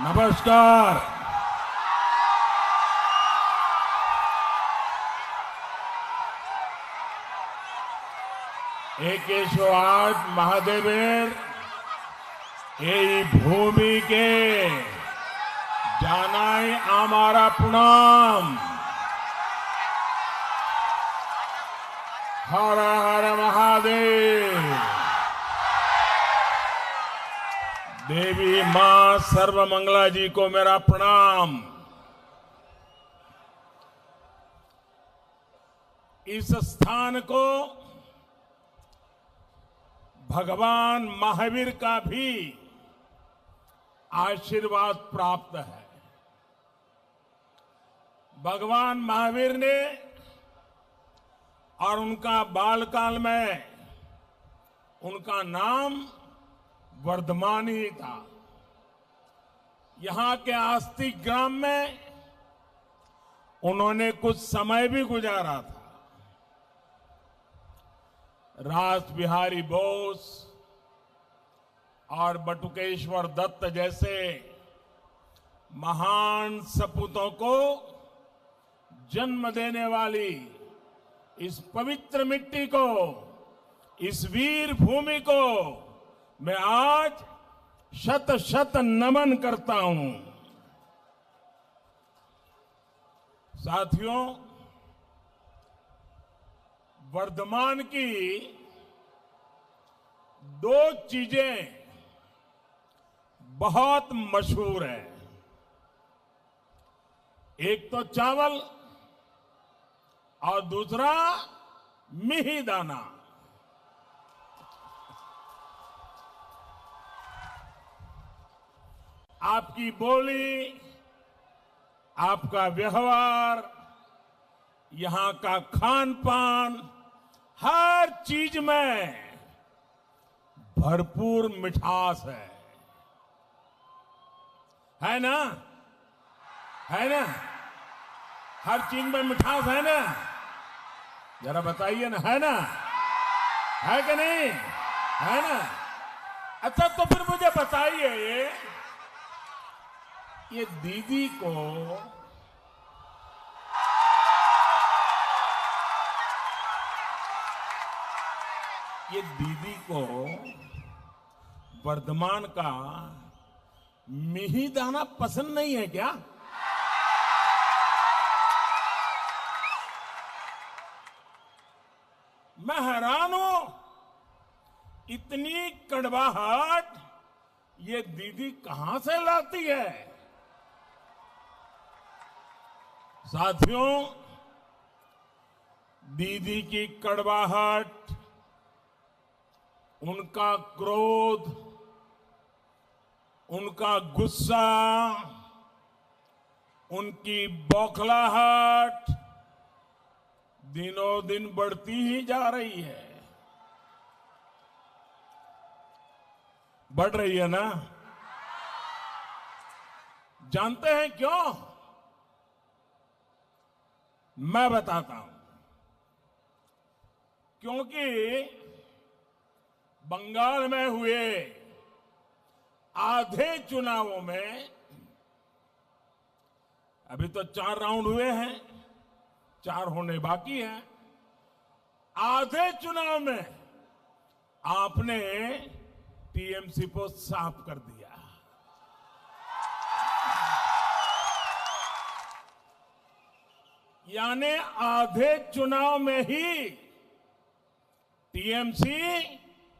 नमस्कार। एक 108 महादेवेर এই ভূমিকে জানাই আমার প্রণাম। हर हर महादेव। देवी मां सर्वमंगला जी को मेरा प्रणाम। इस स्थान को भगवान महावीर का भी आशीर्वाद प्राप्त है। भगवान महावीर ने और उनका बालकाल में उनका नाम वर्धमान ही था। यहां के आस्तिक ग्राम में उन्होंने कुछ समय भी गुजारा था। रास बिहारी बोस और बटुकेश्वर दत्त जैसे महान सपूतों को जन्म देने वाली इस पवित्र मिट्टी को, इस वीर भूमि को मैं आज शत शत नमन करता हूं। साथियों, वर्धमान की दो चीजें बहुत मशहूर हैं। एक तो चावल और दूसरा मिहिदाना। आपकी बोली, आपका व्यवहार, यहां का खान पान, हर चीज में भरपूर मिठास है ना? है ना? हर चीज में मिठास है ना? जरा बताइए ना, है ना? है कि नहीं? है ना? अच्छा, तो फिर मुझे बताइए, ये दीदी को वर्धमान का मिहिदाना पसंद नहीं है क्या? मैं हैरान हूं, इतनी कड़वाहट ये दीदी कहां से लाती है? साथियों, दीदी की कड़वाहट, उनका क्रोध, उनका गुस्सा, उनकी बौखलाहट दिनों दिन बढ़ती ही जा रही है। बढ़ रही है ना? जानते हैं क्यों? मैं बताता हूं। क्योंकि बंगाल में हुए आधे चुनावों में, अभी तो 4 राउंड हुए हैं, 4 होने बाकी हैं। आधे चुनाव में आपने टीएमसी को साफ कर दिया। यानी आधे चुनाव में ही टीएमसी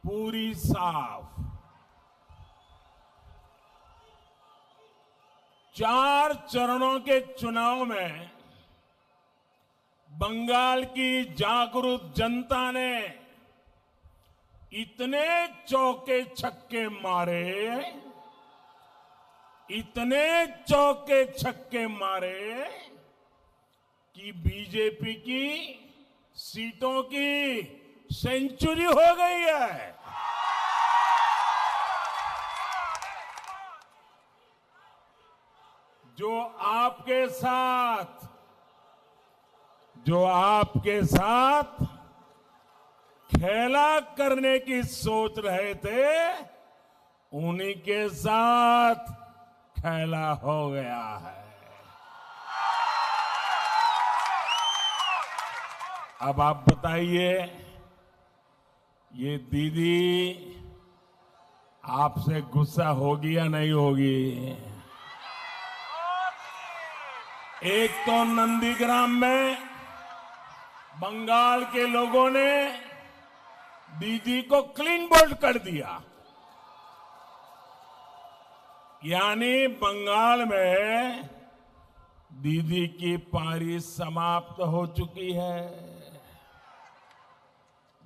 पूरी साफ। 4 चरणों के चुनाव में बंगाल की जागरूक जनता ने इतने चौके छक्के मारे, इतने चौके छक्के मारे कि बीजेपी की सीटों की सेंचुरी हो गई है। जो आपके साथ खेला करने की सोच रहे थे, उन्हीं के साथ फैला हो गया है। अब आप बताइए, ये दीदी आपसे गुस्सा होगी या नहीं होगी? एक तो नंदीग्राम में बंगाल के लोगों ने दीदी को क्लीन बोल्ड कर दिया, यानी बंगाल में दीदी की पारी समाप्त हो चुकी है।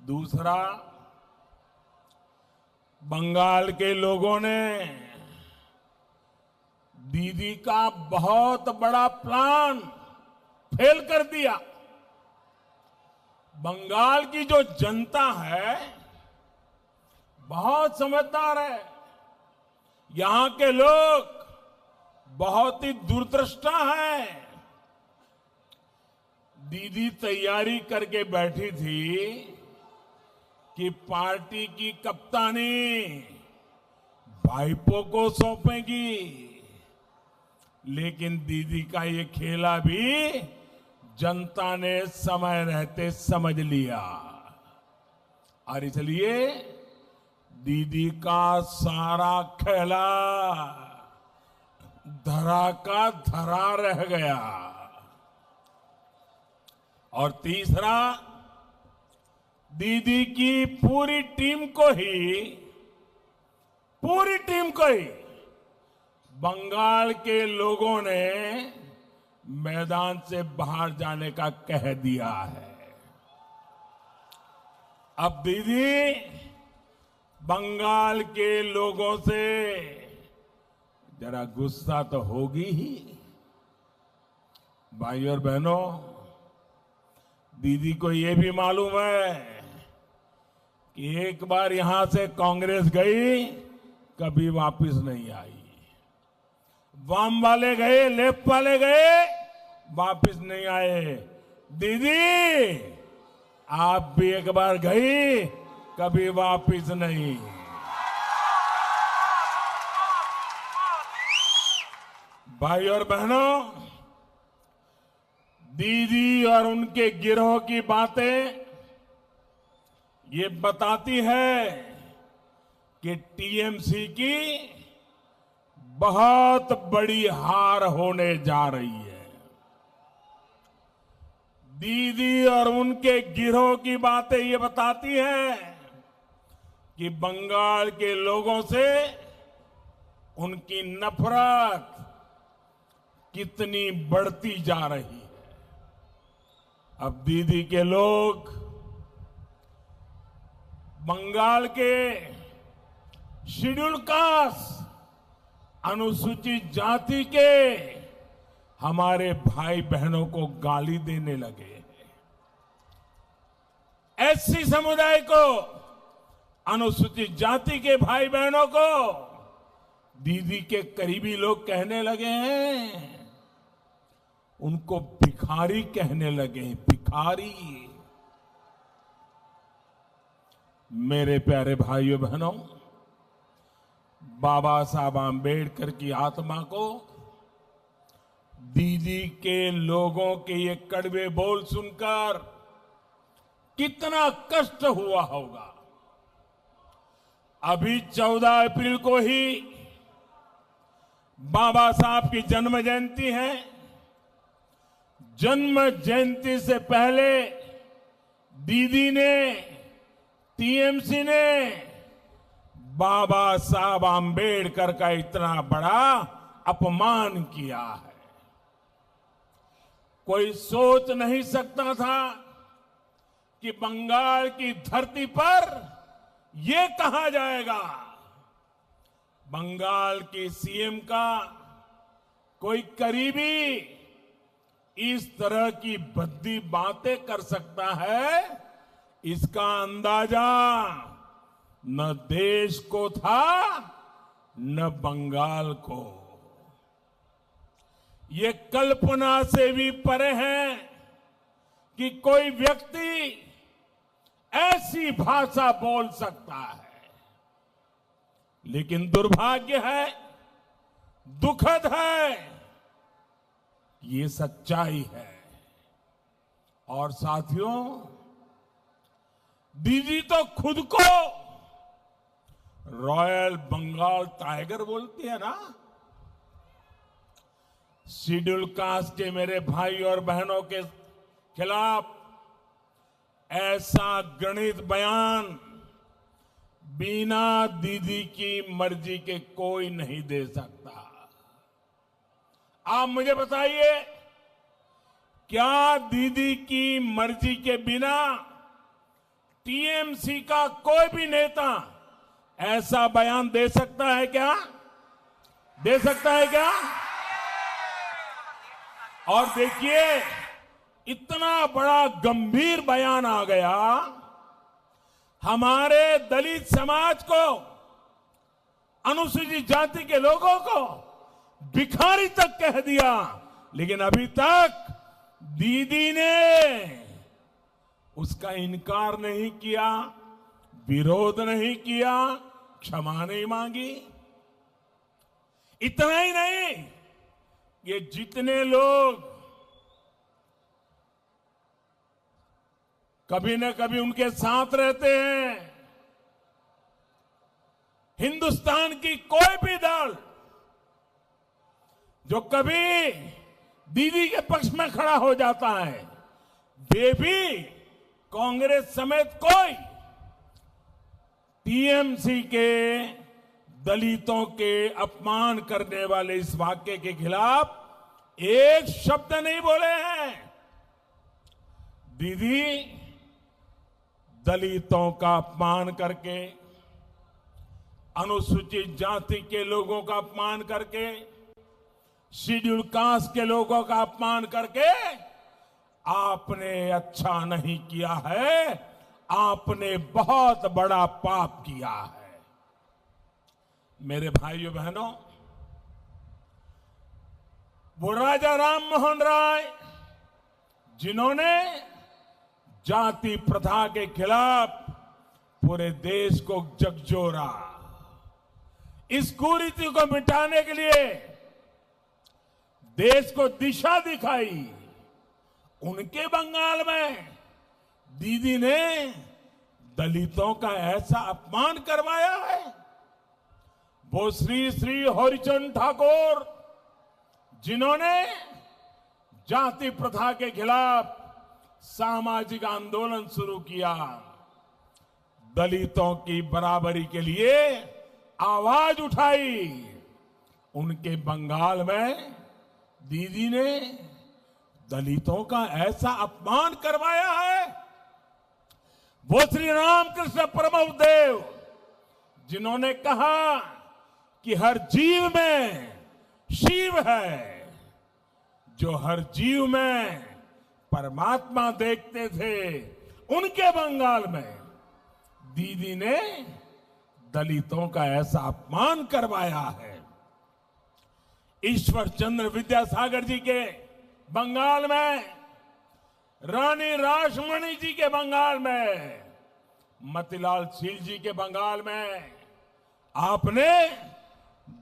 दूसरा, बंगाल के लोगों ने दीदी का बहुत बड़ा प्लान फेल कर दिया। बंगाल की जो जनता है बहुत समझदार है। यहां के लोग बहुत ही दूरदृष्टा हैं। दीदी तैयारी करके बैठी थी कि पार्टी की कप्तानी भाईपो को सौंपेगी, लेकिन दीदी का ये खेला भी जनता ने समय रहते समझ लिया और इसलिए दीदी का सारा खेला धरा का धरा रह गया। और तीसरा, दीदी की पूरी टीम को ही बंगाल के लोगों ने मैदान से बाहर जाने का कह दिया है। अब दीदी बंगाल के लोगों से जरा गुस्सा तो होगी ही। भाई और बहनों, दीदी को ये भी मालूम है कि एक बार यहां से कांग्रेस गई, कभी वापस नहीं आई। वाम वाले गए, लेफ्ट वाले गए, वापस नहीं आए। दीदी आप भी एक बार गई, कभी वापस नहीं। भाई और बहनों, दीदी और उनके गिरोह की बातें ये बताती है कि टीएमसी की बहुत बड़ी हार होने जा रही है। दीदी और उनके गिरोह की बातें ये बताती है कि बंगाल के लोगों से उनकी नफरत कितनी बढ़ती जा रही है। अब दीदी के लोग बंगाल के शेड्यूल कास्ट, अनुसूचित जाति के हमारे भाई बहनों को गाली देने लगे हैं। एससी समुदाय को, अनुसूचित जाति के भाई बहनों को दीदी के करीबी लोग कहने लगे हैं, उनको भिखारी कहने लगे हैं, भिखारी। मेरे प्यारे भाइयों बहनों, बाबा साहब आंबेडकर की आत्मा को दीदी के लोगों के ये कड़वे बोल सुनकर कितना कष्ट हुआ होगा। अभी 14 अप्रैल को ही बाबा साहब की जन्म जयंती है। जन्म जयंती से पहले दीदी ने, टीएमसी ने बाबा साहब आंबेडकर का इतना बड़ा अपमान किया है। कोई सोच नहीं सकता था कि बंगाल की धरती पर ये कहा जाएगा, बंगाल की सीएम का कोई करीबी इस तरह की भद्दी बातें कर सकता है। इसका अंदाजा न देश को था न बंगाल को। ये कल्पना से भी परे है कि कोई व्यक्ति ऐसी भाषा बोल सकता है। लेकिन दुर्भाग्य है दुखद है, ये सच्चाई है। और साथियों, दीदी तो खुद को रॉयल बंगाल टाइगर बोलती है ना। शेड्यूल कास्ट के मेरे भाई और बहनों के खिलाफ ऐसा घृणित बयान बिना दीदी की मर्जी के कोई नहीं दे सकता। आप मुझे बताइए, क्या दीदी की मर्जी के बिना टीएमसी का कोई भी नेता ऐसा बयान दे सकता है क्या? दे सकता है क्या? और देखिए, इतना बड़ा गंभीर बयान आ गया, हमारे दलित समाज को, अनुसूचित जाति के लोगों को भिखारी तक कह दिया। लेकिन अभी तक दीदी ने उसका इनकार नहीं किया, विरोध नहीं किया, क्षमा नहीं मांगी। इतना ही नहीं, ये जितने लोग कभी न कभी उनके साथ रहते हैं, हिंदुस्तान की कोई भी दल जो कभी दीदी के पक्ष में खड़ा हो जाता है, वे भी कांग्रेस समेत कोई टीएमसी के दलितों के अपमान करने वाले इस वाक्य के खिलाफ एक शब्द नहीं बोले हैं। दीदी दलितों का अपमान करके, अनुसूचित जाति के लोगों का अपमान करके, शेड्यूल कास्ट के लोगों का अपमान करके आपने अच्छा नहीं किया है, आपने बहुत बड़ा पाप किया है। मेरे भाइयों बहनों, वो राजा राम मोहन राय जिन्होंने जाति प्रथा के खिलाफ पूरे देश को झकझोरा, इस कुरीति को मिटाने के लिए देश को दिशा दिखाई, उनके बंगाल में दीदी ने दलितों का ऐसा अपमान करवाया है। वो श्री श्री हरिचंद ठाकुर जिन्होंने जाति प्रथा के खिलाफ सामाजिक आंदोलन शुरू किया, दलितों की बराबरी के लिए आवाज उठाई, उनके बंगाल में दीदी ने दलितों का ऐसा अपमान करवाया है। वो श्री रामकृष्ण परमहंस जिन्होंने कहा कि हर जीव में शिव है, जो हर जीव में परमात्मा देखते थे, उनके बंगाल में दीदी ने दलितों का ऐसा अपमान करवाया है। ईश्वर चंद्र विद्यासागर जी के बंगाल में, रानी रासमणी जी के बंगाल में, मतीलाल शील जी के बंगाल में आपने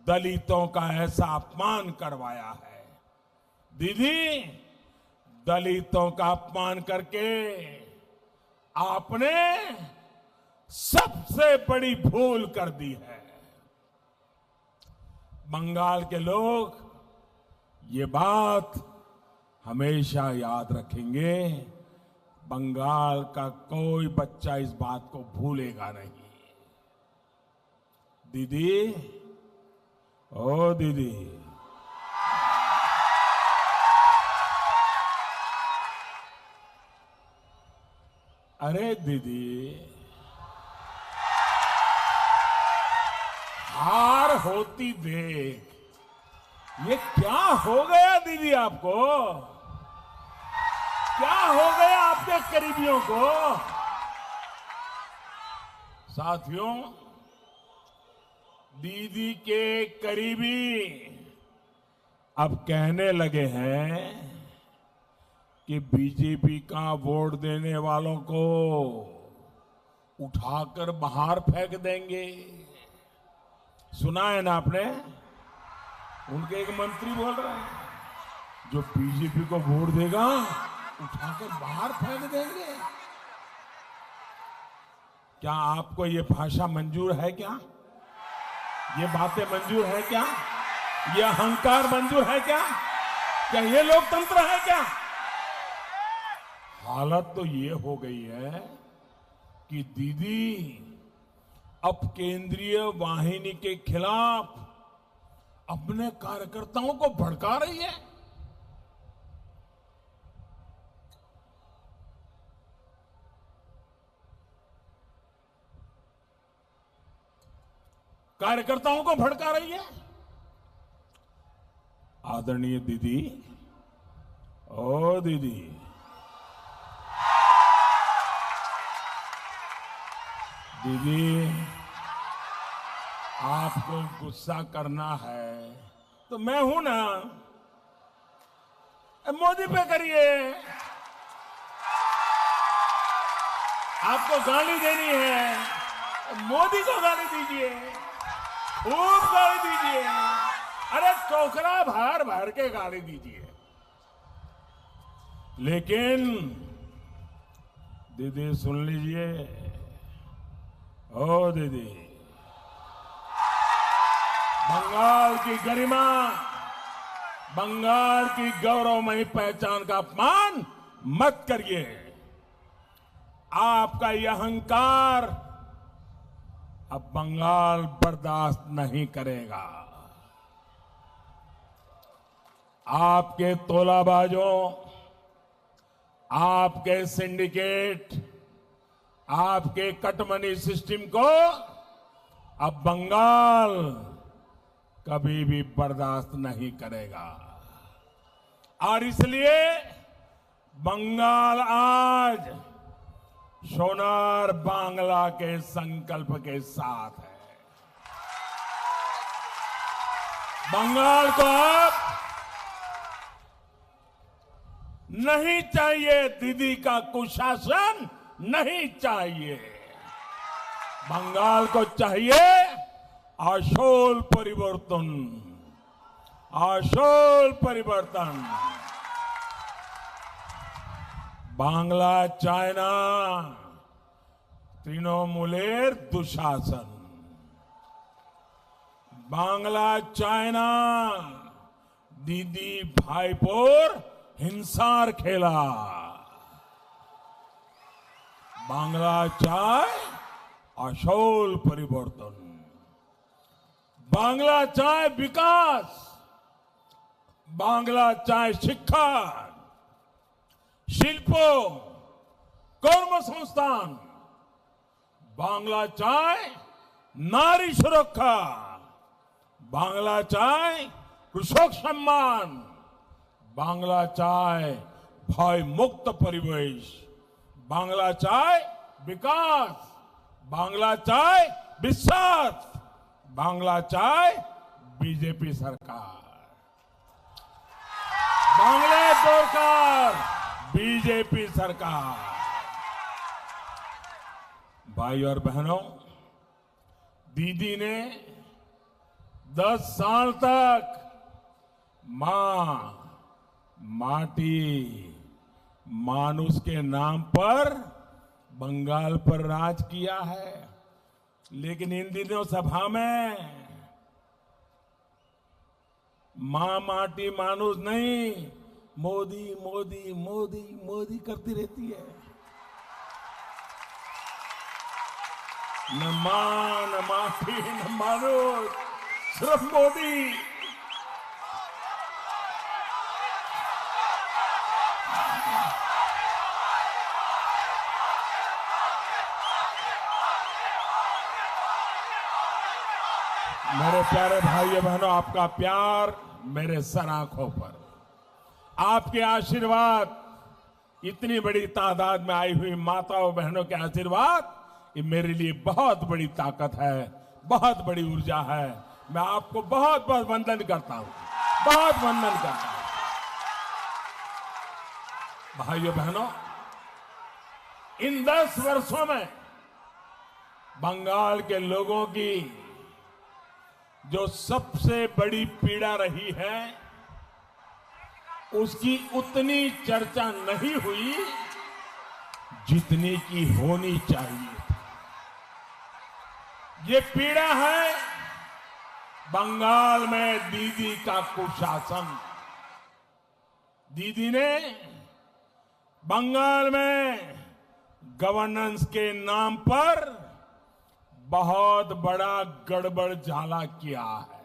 दलितों का ऐसा अपमान करवाया है। दीदी, दलितों का अपमान करके आपने सबसे बड़ी भूल कर दी है। बंगाल के लोग ये बात हमेशा याद रखेंगे। बंगाल का कोई बच्चा इस बात को भूलेगा नहीं। दीदी, ओ दीदी, अरे दीदी, हार होती देख, ये क्या हो गया दीदी आपको? क्या हो गया आपके करीबियों को? साथियों, दीदी के करीबी अब कहने लगे हैं कि बीजेपी का वोट देने वालों को उठाकर बाहर फेंक देंगे। सुना है ना आपने? उनके एक मंत्री बोल रहे हैं जो बीजेपी को वोट देगा उठाकर बाहर फेंक देंगे। क्या आपको ये भाषा मंजूर है? क्या ये बातें मंजूर है? क्या ये अहंकार मंजूर है? क्या ये लोकतंत्र है? क्या हालत तो ये हो गई है कि दीदी अब केंद्रीय वाहिनी के खिलाफ अपने कार्यकर्ताओं को भड़का रही है। कार्यकर्ताओं को भड़का रही है। आदरणीय दीदी, ओ दीदी, दीदी आपको गुस्सा करना है तो मैं हूं ना, मोदी पे करिए। आपको गाली देनी है, मोदी को गाली दीजिए, खूब गाली दीजिए। अरे टोकरा भर भर के गाली दीजिए। लेकिन दीदी सुन लीजिए, ओ दीदी, बंगाल की गरिमा, बंगाल की गौरवमयी पहचान का अपमान मत करिए। आपका यह अहंकार अब बंगाल बर्दाश्त नहीं करेगा। आपके तोलाबाजों, आपके सिंडिकेट, आपके कटमनी सिस्टम को अब बंगाल कभी भी बर्दाश्त नहीं करेगा। और इसलिए बंगाल आज सोनार बांग्ला के संकल्प के साथ है। बंगाल को अब नहीं चाहिए दीदी का कुशासन, नहीं चाहिए। बंगाल को चाहिए आशोल परिवर्तन, आशोल परिवर्तन। बांग्ला चाइना तृणमूलेर दुशासन, बांग्ला चाइना दीदी भाईपोर हिंसार खेला। बांग्ला चाय आशोल परिवर्तन, बांग्ला चाय विकास, बांग्ला चाय शिक्षा, शिल्पो, कर्म संस्थान, बांग्ला चाय नारी सुरक्षा, बांग्ला चाय कृषक सम्मान, बांग्ला चाय भय मुक्त परिवेश, बांग्ला चाय विकास, बांग्ला चाय विश्वास, बांग्ला चाय बीजेपी सरकार, बांग्ला सरकार बीजेपी सरकार। भाई और बहनों, दीदी ने 10 साल तक मां, माटी, मानुष के नाम पर बंगाल पर राज किया है। लेकिन इन दिनों सभा में मां, माटी, मानुष नहीं, मोदी मोदी मोदी मोदी करती रहती है। न मां, न माटी, न मानुष, सिर्फ मोदी। मेरे प्यारे भाइयों बहनों, आपका प्यार मेरे सर आंखों पर, आपके आशीर्वाद, इतनी बड़ी तादाद में आई हुई माताओं बहनों के आशीर्वाद, ये मेरे लिए बहुत बड़ी ताकत है, बहुत बड़ी ऊर्जा है। मैं आपको बहुत बहुत वंदन करता हूं, बहुत वंदन करता हूं। भाइयों बहनों, इन 10 वर्षों में बंगाल के लोगों की जो सबसे बड़ी पीड़ा रही है उसकी उतनी चर्चा नहीं हुई जितनी की होनी चाहिए। ये पीड़ा है बंगाल में दीदी का कुशासन। दीदी ने बंगाल में गवर्नेंस के नाम पर बहुत बड़ा गड़बड़ झाला किया है।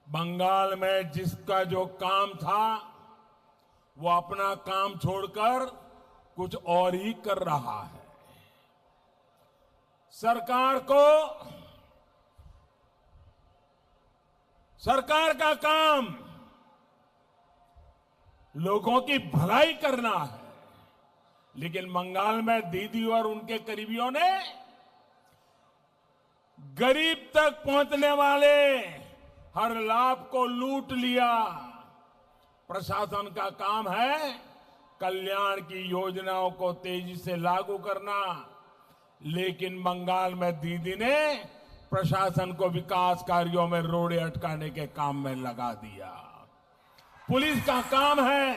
बंगाल में जिसका जो काम था वो अपना काम छोड़कर कुछ और ही कर रहा है। सरकार का काम लोगों की भलाई करना है, लेकिन बंगाल में दीदी और उनके करीबियों ने गरीब तक पहुंचने वाले हर लाभ को लूट लिया। प्रशासन का काम है कल्याण की योजनाओं को तेजी से लागू करना, लेकिन बंगाल में दीदी ने प्रशासन को विकास कार्यों में रोड़े अटकाने के काम में लगा दिया। पुलिस का काम है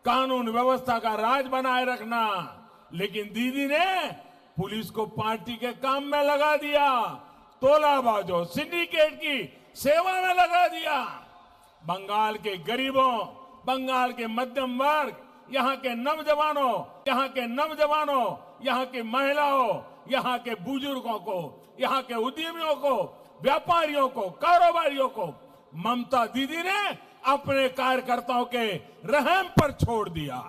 कानून व्यवस्था का राज बनाए रखना, लेकिन दीदी ने पुलिस को पार्टी के काम में लगा दिया, तोलाबाजों सिंडिकेट की सेवा में लगा दिया। बंगाल के गरीबों, बंगाल के मध्यम वर्ग, यहाँ के नौजवानों, यहाँ के महिलाओं, यहाँ के बुजुर्गों को, यहाँ के उद्यमियों को, व्यापारियों को, कारोबारियों को ममता दीदी ने अपने कार्यकर्ताओं के रहम पर छोड़ दिया।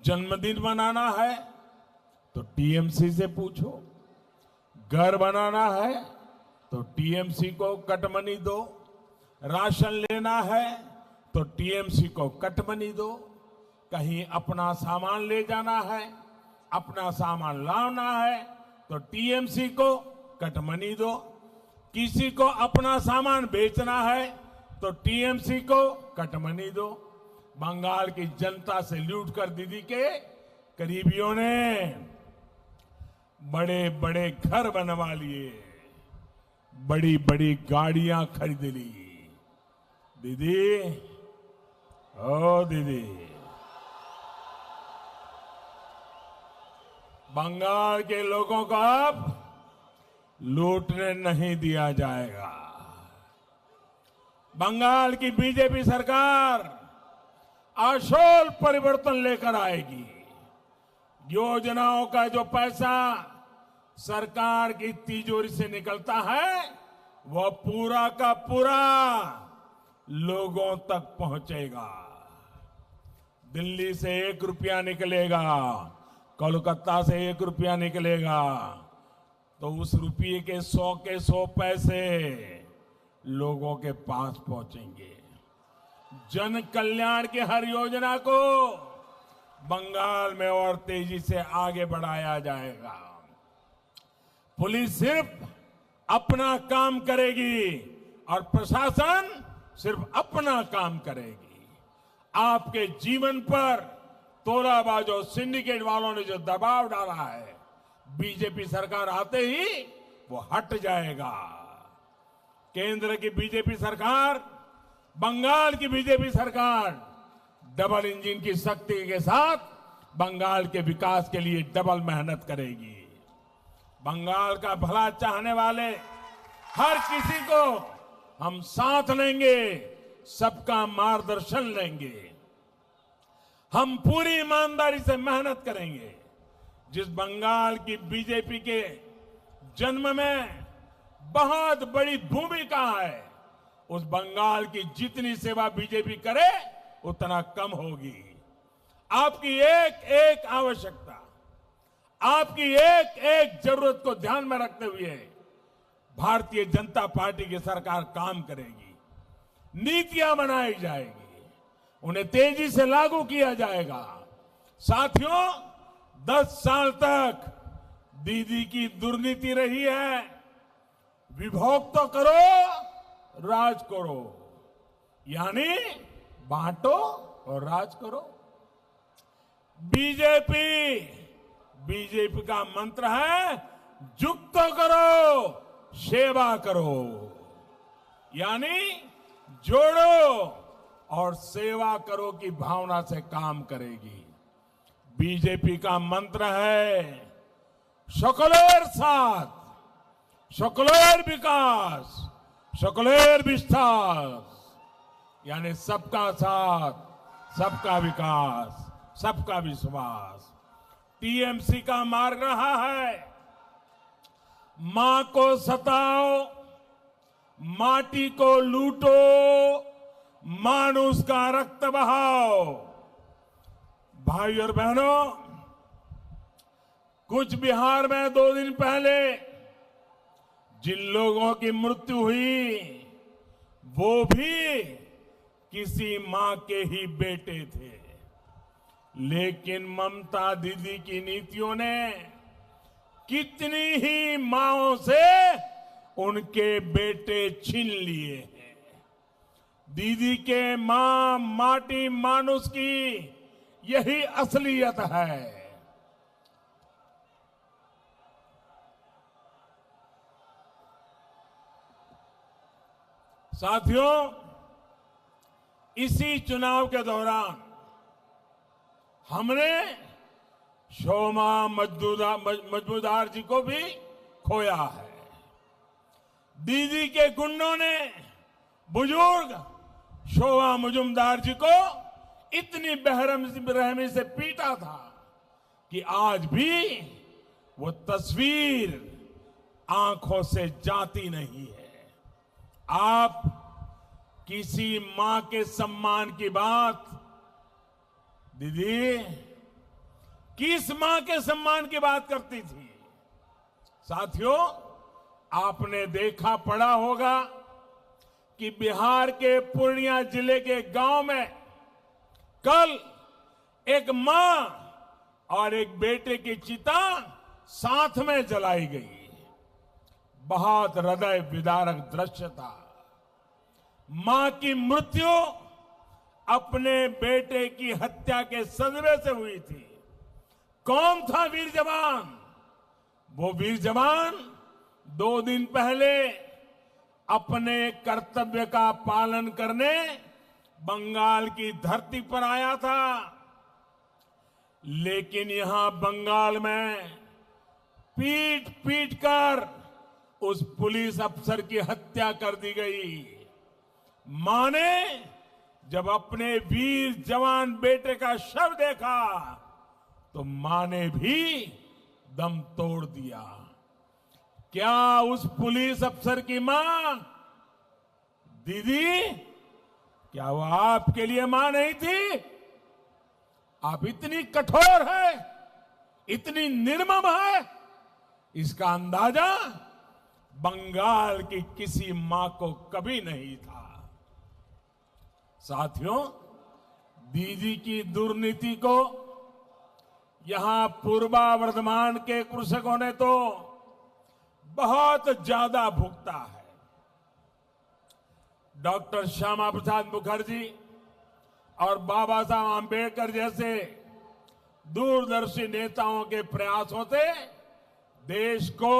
जन्मदिन मनाना है तो टीएमसी से पूछो, घर बनाना है तो टीएमसी को कटमनी दो, राशन लेना है तो टीएमसी को कटमनी दो, कहीं अपना सामान ले जाना है, अपना सामान लाना है तो टीएमसी को कटमनी दो, किसी को अपना सामान बेचना है तो टीएमसी को कटमनी दो। बंगाल की जनता से लूट कर दीदी के करीबियों ने बड़े बड़े घर बनवा लिए, बड़ी बड़ी गाड़ियां खरीद ली। दीदी, ओ दीदी, बंगाल के लोगों को अब लूटने नहीं दिया जाएगा। बंगाल की बीजेपी सरकार आशोल परिवर्तन लेकर आएगी। योजनाओं का जो पैसा सरकार की तिजोरी से निकलता है वह पूरा का पूरा लोगों तक पहुंचेगा। दिल्ली से 1 रुपया निकलेगा, कोलकाता से 1 रुपया निकलेगा तो उस रुपये के 100 पैसे लोगों के पास पहुंचेंगे। जन कल्याण की हर योजना को बंगाल में और तेजी से आगे बढ़ाया जाएगा। पुलिस सिर्फ अपना काम करेगी और प्रशासन सिर्फ अपना काम करेगी। आपके जीवन पर तोलाबाजों, सिंडिकेट वालों ने जो दबाव डाला है, बीजेपी सरकार आते ही वो हट जाएगा। केंद्र की बीजेपी सरकार, बंगाल की बीजेपी सरकार डबल इंजन की शक्ति के साथ बंगाल के विकास के लिए डबल मेहनत करेगी। बंगाल का भला चाहने वाले हर किसी को हम साथ लेंगे, सबका मार्गदर्शन लेंगे। हम पूरी ईमानदारी से मेहनत करेंगे। जिस बंगाल की बीजेपी के जन्म में बहुत बड़ी भूमिका है, उस बंगाल की जितनी सेवा बीजेपी करे उतना कम होगी। आपकी एक एक आवश्यकता, आपकी एक एक जरूरत को ध्यान में रखते हुए भारतीय जनता पार्टी की सरकार काम करेगी। नीतियां बनाई जाएगी, उन्हें तेजी से लागू किया जाएगा। साथियों, 10 साल तक दीदी की दुर्नीति रही है, विभोग तो करो, राज करो, यानी बांटो और राज करो। बीजेपी का मंत्र है, जुग तो करो सेवा करो, यानी जोड़ो और सेवा करो की भावना से काम करेगी। बीजेपी का मंत्र है सकलेर साथ, सकलेर विकास, सकलेर विस्तार, यानी सबका साथ, सबका विकास, सबका विश्वास। टीएमसी का मार्ग रहा है मां को सताओ, माटी को लूटो, मानुष का रक्त बहाओ। भाई और बहनों, कुछ बिहार में 2 दिन पहले जिन लोगों की मृत्यु हुई वो भी किसी मां के ही बेटे थे, लेकिन ममता दीदी की नीतियों ने कितनी ही मांओं से उनके बेटे छीन लिए हैं। दीदी के मां माटी मानुष की यही असलियत है। साथियों, इसी चुनाव के दौरान हमने शोमा मजमूदार जी को भी खोया है। दीदी के गुंडों ने बुजुर्ग शोभा मजूमदार जी को इतनी बेरहमी से पीटा था कि आज भी वो तस्वीर आंखों से जाती नहीं है। आप किसी मां के सम्मान की बात, दीदी किस मां के सम्मान की बात करती थी? साथियों, आपने देखा पढ़ा होगा कि बिहार के पूर्णिया जिले के गांव में कल एक मां और एक बेटे की चिता साथ में जलाई गई। बहुत हृदय विदारक दृश्य था। मां की मृत्यु अपने बेटे की हत्या के सदमे से हुई थी। कौन था वीर जवान? वो वीर जवान 2 दिन पहले अपने कर्तव्य का पालन करने बंगाल की धरती पर आया था, लेकिन यहां बंगाल में पीट पीट कर उस पुलिस अफसर की हत्या कर दी गई। मां ने जब अपने वीर जवान बेटे का शव देखा तो मां ने भी दम तोड़ दिया। क्या उस पुलिस अफसर की मां, दीदी, क्या वो आपके लिए मां नहीं थी? आप इतनी कठोर है, इतनी निर्मम है, इसका अंदाजा बंगाल की किसी मां को कभी नहीं था। साथियों, दीदी की दुर्नीति को यहां पूर्वा वर्धमान के कृषकों ने तो बहुत ज्यादा भुगता है। डॉक्टर श्यामा प्रसाद मुखर्जी और बाबा साहब आंबेडकर जैसे दूरदर्शी नेताओं के प्रयासों से देश को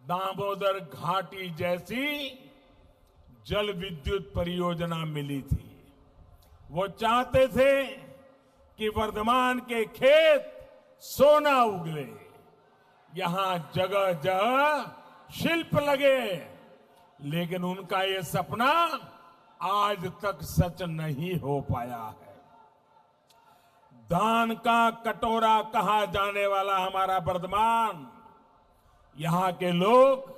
दामोदर घाटी जैसी जल विद्युत परियोजना मिली थी। वो चाहते थे कि वर्धमान के खेत सोना उगले, यहां जगह जगह शिल्प लगे, लेकिन उनका ये सपना आज तक सच नहीं हो पाया है। दान का कटोरा कहा जाने वाला हमारा वर्धमान, यहां के लोग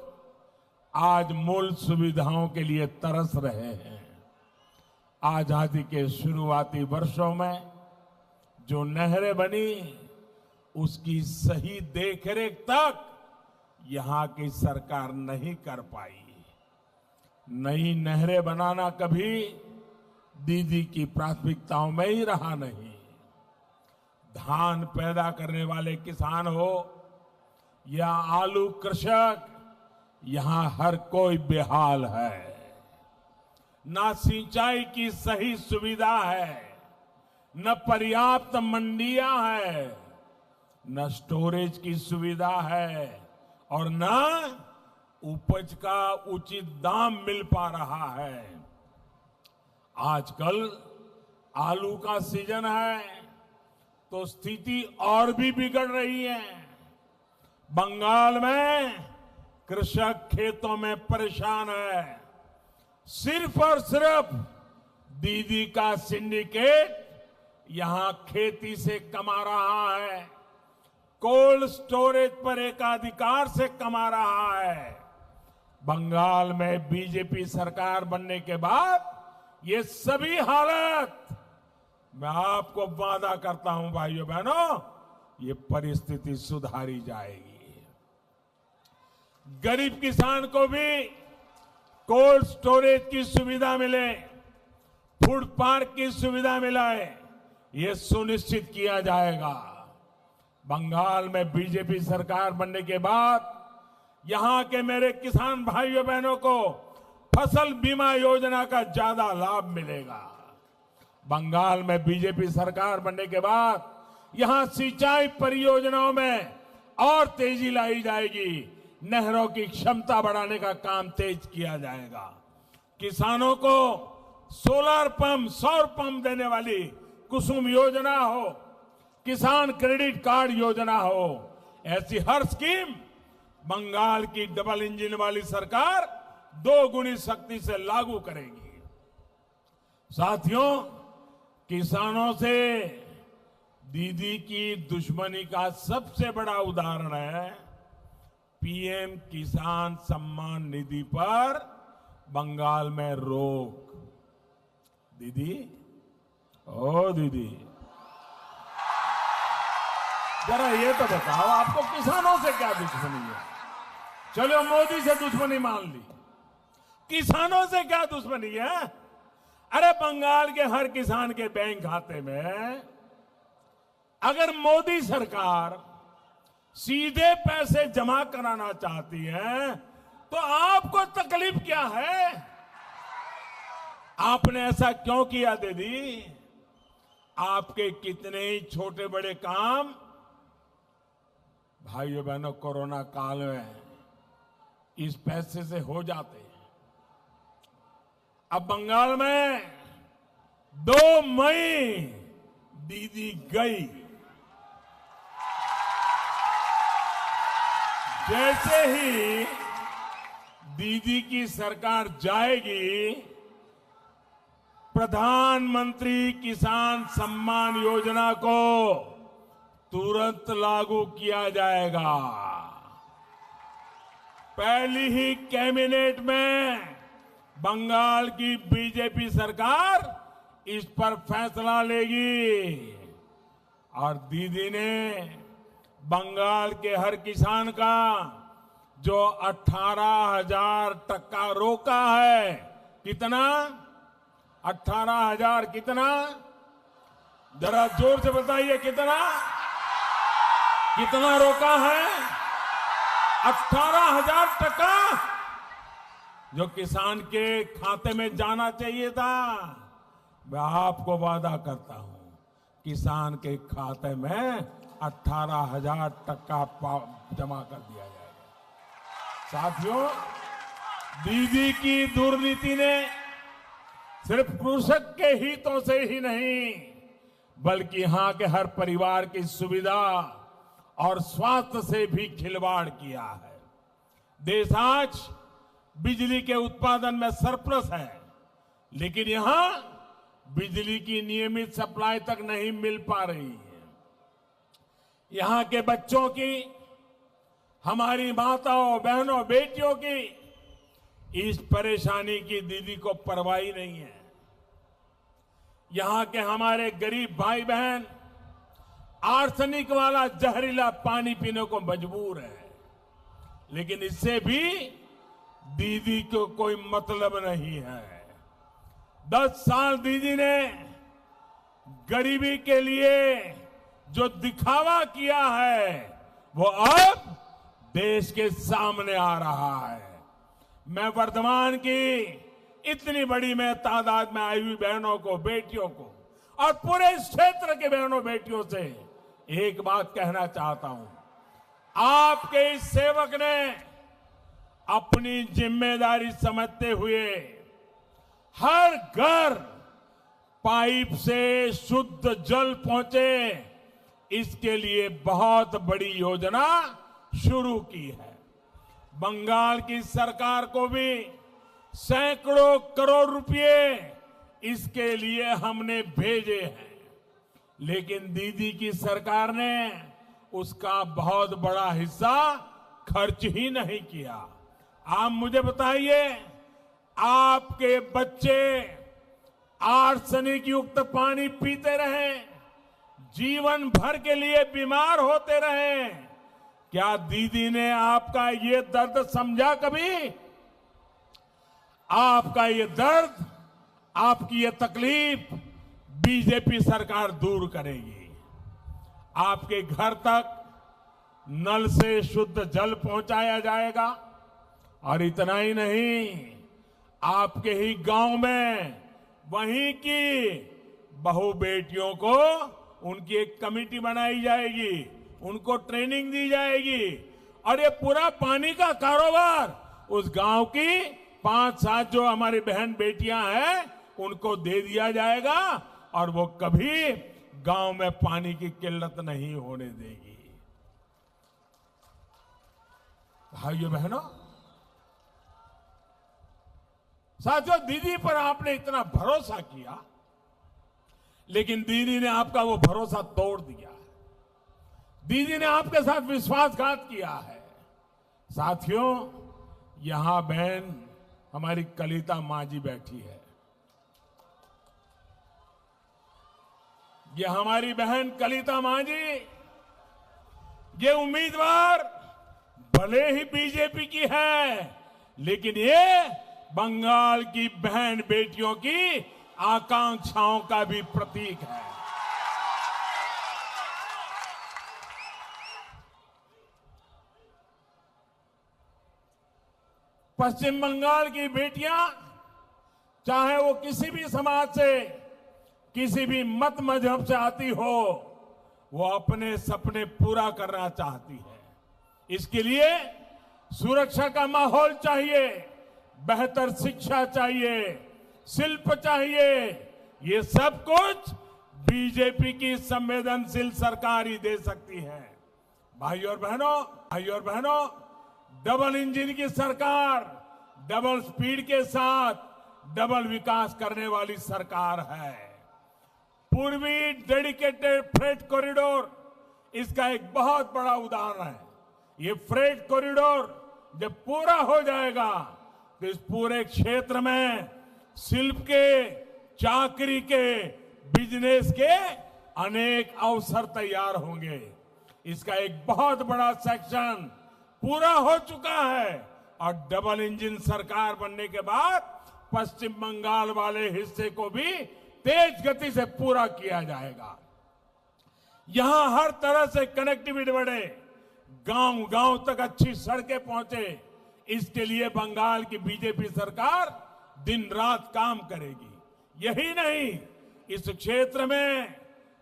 आज मूल सुविधाओं के लिए तरस रहे हैं। आजादी के शुरुआती वर्षों में जो नहरें बनी, उसकी सही देखरेख तक यहां की सरकार नहीं कर पाई। नई नहरें बनाना कभी दीदी की प्राथमिकताओं में ही रहा नहीं। धान पैदा करने वाले किसान हो या आलू कृषक, यहां हर कोई बेहाल है। ना सिंचाई की सही सुविधा है, न पर्याप्त मंडियां है, न स्टोरेज की सुविधा है और न उपज का उचित दाम मिल पा रहा है। आजकल आलू का सीजन है तो स्थिति और भी बिगड़ रही है। बंगाल में कृषक खेतों में परेशान है। सिर्फ और सिर्फ दीदी का सिंडिकेट यहां खेती से कमा रहा है, कोल्ड स्टोरेज पर एकाधिकार से कमा रहा है। बंगाल में बीजेपी सरकार बनने के बाद ये सभी हालत, मैं आपको वादा करता हूं भाइयों बहनों, ये परिस्थिति सुधारी जाएगी। गरीब किसान को भी कोल्ड स्टोरेज की सुविधा मिले, फूड पार्क की सुविधा मिले, ये सुनिश्चित किया जाएगा। बंगाल में बीजेपी सरकार बनने के बाद यहां के मेरे किसान भाइयों बहनों को फसल बीमा योजना का ज्यादा लाभ मिलेगा। बंगाल में बीजेपी सरकार बनने के बाद यहां सिंचाई परियोजनाओं में और तेजी लाई जाएगी। नहरों की क्षमता बढ़ाने का काम तेज किया जाएगा। किसानों को सोलर पंप, सौर पंप देने वाली कुसुम योजना हो, किसान क्रेडिट कार्ड योजना हो, ऐसी हर स्कीम बंगाल की डबल इंजन वाली सरकार 2 गुनी शक्ति से लागू करेगी। साथियों, किसानों से दीदी की दुश्मनी का सबसे बड़ा उदाहरण है पीएम किसान सम्मान निधि पर बंगाल में रोक। दीदी, ओ दीदी, जरा ये तो बताओ, आपको किसानों से क्या दुश्मनी है? चलो मोदी से दुश्मनी मान ली, किसानों से क्या दुश्मनी है? अरे बंगाल के हर किसान के बैंक खाते में अगर मोदी सरकार सीधे पैसे जमा कराना चाहती है तो आपको तकलीफ क्या है? आपने ऐसा क्यों किया दीदी? आपके कितने ही छोटे बड़े काम भाइयों बहनों कोरोना काल में इस पैसे से हो जाते हैं। अब बंगाल में 2 मई दीदी गई। जैसे ही दीदी की सरकार जाएगी, प्रधानमंत्री किसान सम्मान योजना को तुरंत लागू किया जाएगा। पहली ही कैबिनेट में बंगाल की बीजेपी सरकार इस पर फैसला लेगी और दीदी ने बंगाल के हर किसान का जो 18,000 टका रोका है, कितना? 18,000 कितना? जरा जोर से बताइए, कितना कितना रोका है? 18,000 टका जो किसान के खाते में जाना चाहिए था, मैं आपको वादा करता हूं किसान के खाते में 18,000 टका जमा कर दिया जाएगा। साथियों, दीदी की दुर्नीति ने सिर्फ कृषक के हितों से ही नहीं बल्कि यहां के हर परिवार की सुविधा और स्वास्थ्य से भी खिलवाड़ किया है। देश आज बिजली के उत्पादन में सरप्लस है, लेकिन यहां बिजली की नियमित सप्लाई तक नहीं मिल पा रही है। यहां के बच्चों की, हमारी माताओं, बहनों, बेटियों की इस परेशानी की दीदी को परवाह नहीं है। यहां के हमारे गरीब भाई बहन आर्सेनिक वाला जहरीला पानी पीने को मजबूर है, लेकिन इससे भी दीदी को कोई मतलब नहीं है। 10 साल दीदी ने गरीबी के लिए जो दिखावा किया है वो अब देश के सामने आ रहा है। मैं वर्धमान की इतनी बड़ी में तादाद में आई हुई बहनों को, बेटियों को और पूरे इस क्षेत्र के बहनों बेटियों से एक बात कहना चाहता हूं। आपके इस सेवक ने अपनी जिम्मेदारी समझते हुए हर घर पाइप से शुद्ध जल पहुंचे, इसके लिए बहुत बड़ी योजना शुरू की है। बंगाल की सरकार को भी सैकड़ों करोड़ रुपए इसके लिए हमने भेजे हैं, लेकिन दीदी की सरकार ने उसका बहुत बड़ा हिस्सा खर्च ही नहीं किया। आप मुझे बताइए, आपके बच्चे आर्सेनिक युक्त पानी पीते रहे, जीवन भर के लिए बीमार होते रहे, क्या दीदी ने आपका ये दर्द समझा कभी? आपका ये दर्द, आपकी ये तकलीफ बीजेपी सरकार दूर करेगी। आपके घर तक नल से शुद्ध जल पहुंचाया जाएगा, और इतना ही नहीं, आपके ही गांव में वहीं की बहू बेटियों को उनकी एक कमेटी बनाई जाएगी, उनको ट्रेनिंग दी जाएगी, और ये पूरा पानी का कारोबार उस गांव की 5-7 जो हमारी बहन बेटियां हैं उनको दे दिया जाएगा, और वो कभी गांव में पानी की किल्लत नहीं होने देगी। भाइयों बहनों, साथियों, दीदी पर आपने इतना भरोसा किया, लेकिन दीदी ने आपका वो भरोसा तोड़ दिया। दीदी ने आपके साथ विश्वासघात किया है। साथियों, यहां बहन हमारी कलिता मां जी बैठी है। ये हमारी बहन कलिता मां जी, ये उम्मीदवार भले ही बीजेपी की है, लेकिन ये बंगाल की बहन बेटियों की आकांक्षाओं का भी प्रतीक है। पश्चिम बंगाल की बेटियां, चाहे वो किसी भी समाज से, किसी भी मत मजहब से आती हो, वो अपने सपने पूरा करना चाहती है। इसके लिए सुरक्षा का माहौल चाहिए, बेहतर शिक्षा चाहिए, शिल्प चाहिए। ये सब कुछ बीजेपी की संवेदनशील सरकार ही दे सकती है। भाइयों और बहनों, डबल इंजन की सरकार, डबल स्पीड के साथ डबल विकास करने वाली सरकार है। पूर्वी डेडिकेटेड फ्रेट कॉरिडोर इसका एक बहुत बड़ा उदाहरण है। ये फ्रेट कॉरिडोर जब पूरा हो जाएगा तो इस पूरे क्षेत्र में शिल्प के, चाकरी के, बिजनेस के अनेक अवसर तैयार होंगे। इसका एक बहुत बड़ा सेक्शन पूरा हो चुका है, और डबल इंजन सरकार बनने के बाद पश्चिम बंगाल वाले हिस्से को भी तेज गति से पूरा किया जाएगा। यहां हर तरह से कनेक्टिविटी बढ़े, गांव गांव तक अच्छी सड़कें पहुंचे, इसके लिए बंगाल की बीजेपी सरकार दिन रात काम करेगी। यही नहीं, इस क्षेत्र में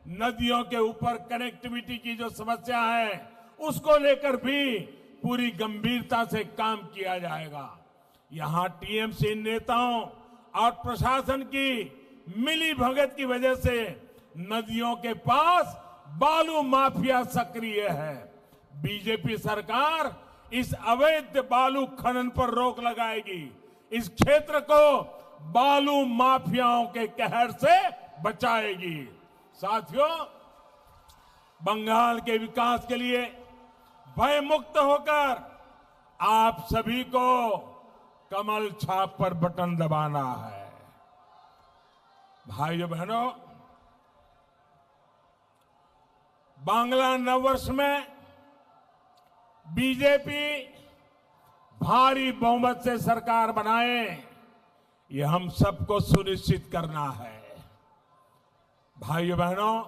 नदियों के ऊपर कनेक्टिविटी की जो समस्या है उसको लेकर भी पूरी गंभीरता से काम किया जाएगा। यहां टीएमसी नेताओं और प्रशासन की मिली भगत की वजह से नदियों के पास बालू माफिया सक्रिय है। बीजेपी सरकार इस अवैध बालू खनन पर रोक लगाएगी, इस क्षेत्र को बालू माफियाओं के कहर से बचाएगी। साथियों, बंगाल के विकास के लिए भय मुक्त होकर आप सभी को कमल छाप पर बटन दबाना है। भाइयों बहनों, बांग्ला नववर्ष में बीजेपी भारी बहुमत से सरकार बनाए, ये हम सबको सुनिश्चित करना है। भाइयों बहनों,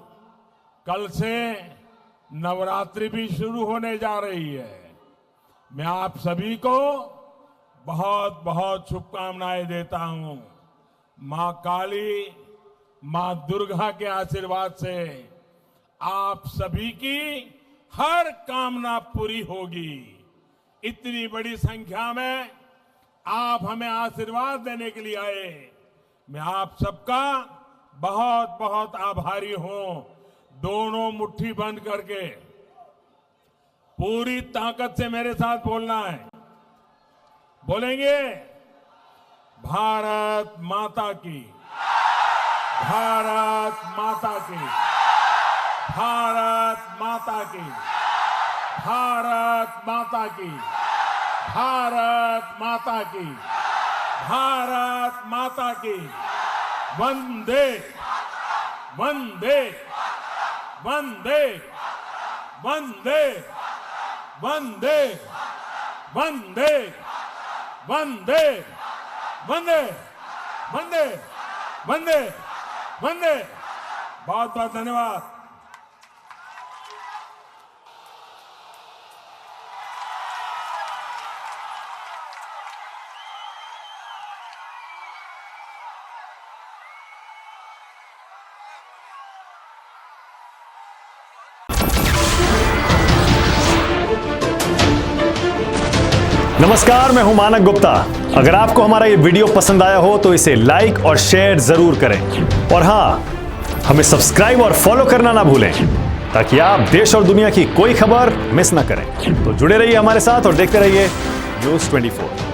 कल से नवरात्रि भी शुरू होने जा रही है। मैं आप सभी को बहुत बहुत शुभकामनाएं देता हूं। मां काली, मां दुर्गा के आशीर्वाद से आप सभी की हर कामना पूरी होगी। इतनी बड़ी संख्या में आप हमें आशीर्वाद देने के लिए आए। मैं आप सबका बहुत बहुत आभारी हूं। दोनों मुट्ठी बंद करके पूरी ताकत से मेरे साथ बोलना है। बोलेंगे, भारत माता की, भारत माता की, भारत माता की, भारत माता की, भारत माता की, भारत माता की। वंदे वंदे वंदे वंदे वंदे वंदे वंदे वंदे वंदे वंदे वंदे। बहुत बहुत धन्यवाद। नमस्कार, मैं हूं मानक गुप्ता। अगर आपको हमारा ये वीडियो पसंद आया हो तो इसे लाइक और शेयर जरूर करें। और हां, हमें सब्सक्राइब और फॉलो करना ना भूलें ताकि आप देश और दुनिया की कोई खबर मिस ना करें। तो जुड़े रहिए हमारे साथ और देखते रहिए न्यूज़ 24।